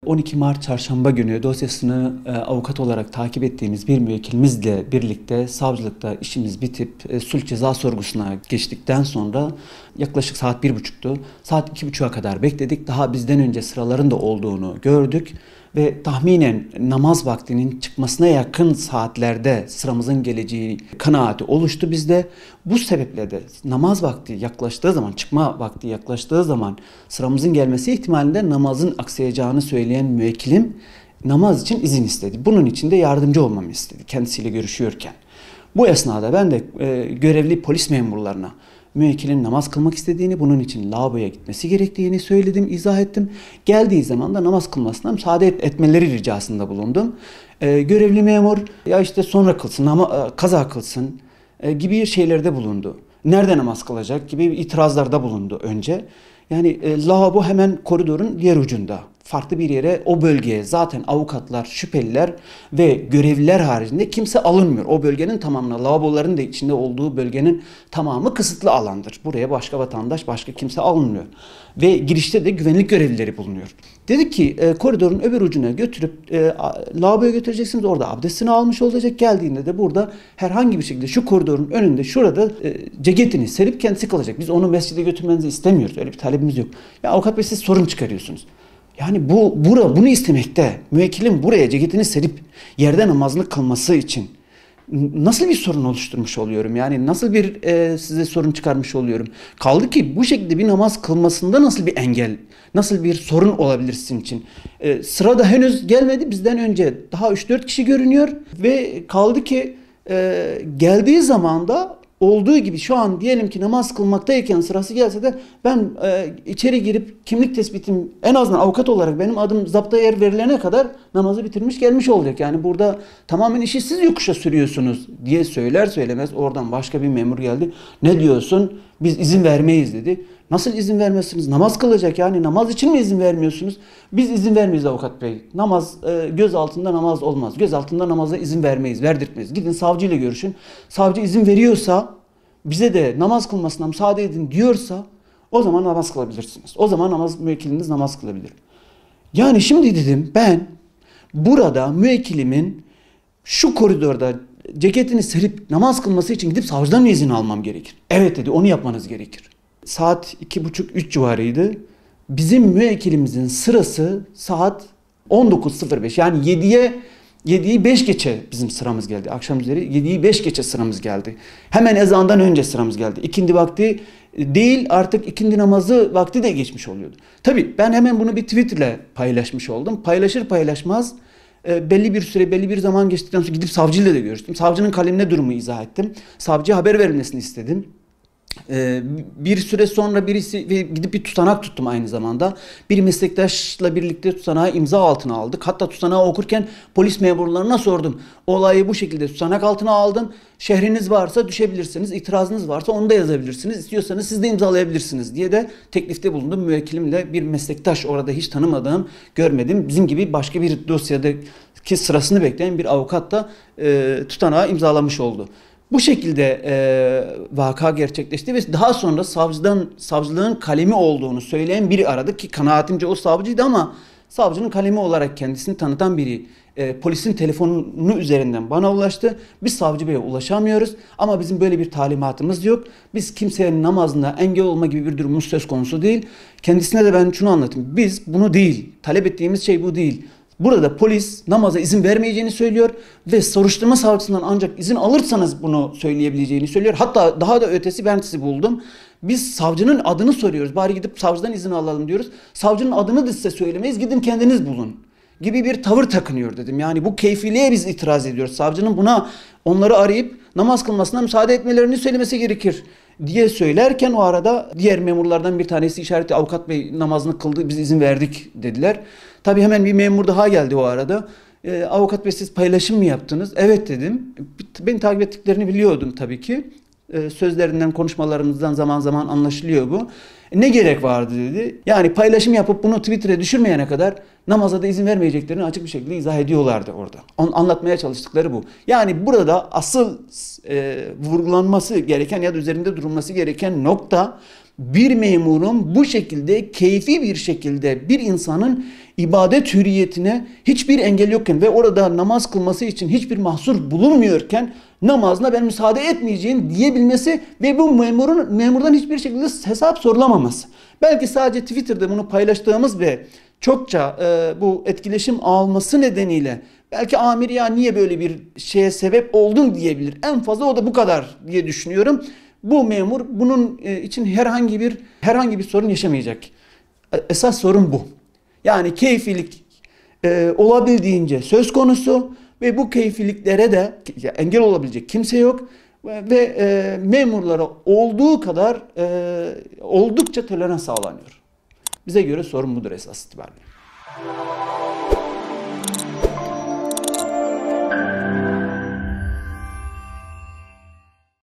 12 Mart Çarşamba günü dosyasını avukat olarak takip ettiğimiz bir müvekkilimizle birlikte savcılıkta işimiz bitip sulh ceza sorgusuna geçtikten sonra yaklaşık saat 1.30'tu. Saat 2.30'a kadar bekledik. Daha bizden önce sıraların da olduğunu gördük ve tahminen namaz vaktinin çıkmasına yakın saatlerde sıramızın geleceği kanaati oluştu bizde. Bu sebeple de namaz vakti yaklaştığı zaman, çıkma vakti yaklaştığı zaman sıramızın gelmesi ihtimalinde namazın aksayacağını söyleyen müvekkilim namaz için izin istedi. Bunun için de yardımcı olmamı istedi kendisiyle görüşüyorken. Bu esnada ben de görevli polis memurlarına müvekkilin namaz kılmak istediğini, bunun için lavaboya gitmesi gerektiğini söyledim, izah ettim. Geldiği zaman da namaz kılmasına müsaade etmeleri ricasında bulundum. Görevli memur ya işte sonra kılsın ama kaza kılsın gibi şeylerde bulundu. Nerede namaz kılacak gibi itirazlarda bulundu önce. Yani lavabo hemen koridorun diğer ucunda. Farklı bir yere, o bölgeye zaten avukatlar, şüpheliler ve görevliler haricinde kimse alınmıyor. O bölgenin tamamına, lavaboların da içinde olduğu bölgenin tamamı kısıtlı alandır. Buraya başka vatandaş, başka kimse alınmıyor. Ve girişte de güvenlik görevlileri bulunuyor. Dedi ki koridorun öbür ucuna götürüp lavaboya götüreceksiniz. Orada abdestini almış olacak. Geldiğinde de burada herhangi bir şekilde şu koridorun önünde şurada ceketini serip kendisi kalacak. Biz onu mescide götürmenizi istemiyoruz. Öyle bir talebimiz yok. Ya avukat bey siz sorun çıkarıyorsunuz. Yani bunu istemekte, müvekkilim buraya ceketini serip yerde namazını kılması için nasıl bir sorun oluşturmuş oluyorum? Yani nasıl bir size sorun çıkarmış oluyorum? Kaldı ki bu şekilde bir namaz kılmasında nasıl bir engel, nasıl bir sorun olabilir sizin için? Sırada henüz gelmedi, bizden önce daha 3-4 kişi görünüyor ve kaldı ki geldiği zaman da olduğu gibi şu an diyelim ki namaz kılmaktayken sırası gelse de ben içeri girip kimlik tespitim en azından avukat olarak benim adım zapta yer verilene kadar namazı bitirmiş gelmiş olacak. Yani burada tamamen işi siz yokuşa sürüyorsunuz diye söyler söylemez oradan başka bir memur geldi. Ne diyorsun? Biz izin vermeyiz dedi. Nasıl izin vermezsiniz? Namaz kılacak yani namaz için mi izin vermiyorsunuz? Biz izin vermeyiz avukat bey. Namaz göz altında namaz olmaz. Göz altında namaza izin vermeyiz, verdirtmeyiz. Gidin savcıyla görüşün. Savcı izin veriyorsa bize de namaz kılmasına müsaade edin diyorsa o zaman namaz kılabilirsiniz. O zaman müvekkiliniz namaz kılabilir. Yani şimdi dedim ben burada müvekkilimin şu koridorda ceketini serip namaz kılması için gidip savcıdan izin almam gerekir. Evet dedi onu yapmanız gerekir. Saat 2.30-3 civarıydı. Bizim müvekkilimizin sırası saat 19.05 yani 7'yi 5 geçe bizim sıramız geldi. Akşam üzeri 7'yi 5 geçe sıramız geldi. Hemen ezandan önce sıramız geldi. İkindi vakti değil artık ikindi namazı vakti de geçmiş oluyordu. Tabii ben hemen bunu bir tweet ile paylaşmış oldum. Paylaşır paylaşmaz belli bir süre belli bir zaman geçtikten sonra gidip savcıyla da görüştüm. Savcının kalemine durumu izah ettim. Savcıya haber verilmesini istedim. Bir süre sonra gidip bir tutanak tuttum aynı zamanda. Bir meslektaşla birlikte tutanağı imza altına aldık. Hatta tutanağı okurken polis memurlarına sordum. Olayı bu şekilde tutanak altına aldım. Şehriniz varsa düşebilirsiniz. İtirazınız varsa onu da yazabilirsiniz. İstiyorsanız siz de imzalayabilirsiniz diye de teklifte bulundum. Müvekkilimle bir meslektaş orada hiç tanımadığım, görmedim. Bizim gibi başka bir dosyadaki sırasını bekleyen bir avukat da tutanağı imzalamış oldu. Bu şekilde vaka gerçekleşti ve daha sonra savcılığın kalemi olduğunu söyleyen biri aradı ki kanaatimce o savcıydı ama savcının kalemi olarak kendisini tanıtan biri polisin telefonunu üzerinden bana ulaştı. Biz savcı beye ulaşamıyoruz ama bizim böyle bir talimatımız yok. Biz kimsenin namazına engel olma gibi bir durumumuz söz konusu değil. Kendisine de ben şunu anlatayım. Biz bunu değil, talep ettiğimiz şey bu değil. Burada polis namaza izin vermeyeceğini söylüyor ve soruşturma savcısından ancak izin alırsanız bunu söyleyebileceğini söylüyor. Hatta daha da ötesi ben sizi buldum. Biz savcının adını soruyoruz. Bari gidip savcıdan izin alalım diyoruz. Savcının adını da size söylemeyiz. Gidin kendiniz bulun gibi bir tavır takınıyor dedim. Yani bu keyfiliğe biz itiraz ediyoruz. Savcının buna onları arayıp namaz kılmasına müsaade etmelerini söylemesi gerekir diye söylerken o arada diğer memurlardan bir tanesi işareti avukat bey namazını kıldı biz izin verdik dediler. Tabii hemen bir memur daha geldi o arada. Avukat bey siz paylaşım mı yaptınız? Evet dedim. Beni takip ettiklerini biliyordum tabii ki. Sözlerinden, konuşmalarımızdan zaman zaman anlaşılıyor bu. Ne gerek vardı dedi. Yani paylaşım yapıp bunu Twitter'a düşürmeyene kadar namaza da izin vermeyeceklerini açık bir şekilde izah ediyorlardı orada. Anlatmaya çalıştıkları bu. Yani burada asıl vurgulanması gereken ya da üzerinde durulması gereken nokta bir memurun bu şekilde keyfi bir şekilde bir insanın ibadet hürriyetine hiçbir engel yokken ve orada namaz kılması için hiçbir mahsur bulunmuyorken namazına ben müsaade etmeyeceğim diyebilmesi ve bu memurdan hiçbir şekilde hesap sorulamaması. Belki sadece Twitter'da bunu paylaştığımız ve çokça bu etkileşim alması nedeniyle belki amir ya niye böyle bir şeye sebep oldun diyebilir. En fazla o da bu kadar diye düşünüyorum. Bu memur bunun için herhangi bir sorun yaşamayacak. Esas sorun bu. Yani keyfilik olabildiğince söz konusu ve bu keyfiliklere de engel olabilecek kimse yok ve memurlara olduğu kadar oldukça tolerans sağlanıyor. Bize göre sorun budur esas itibariyle.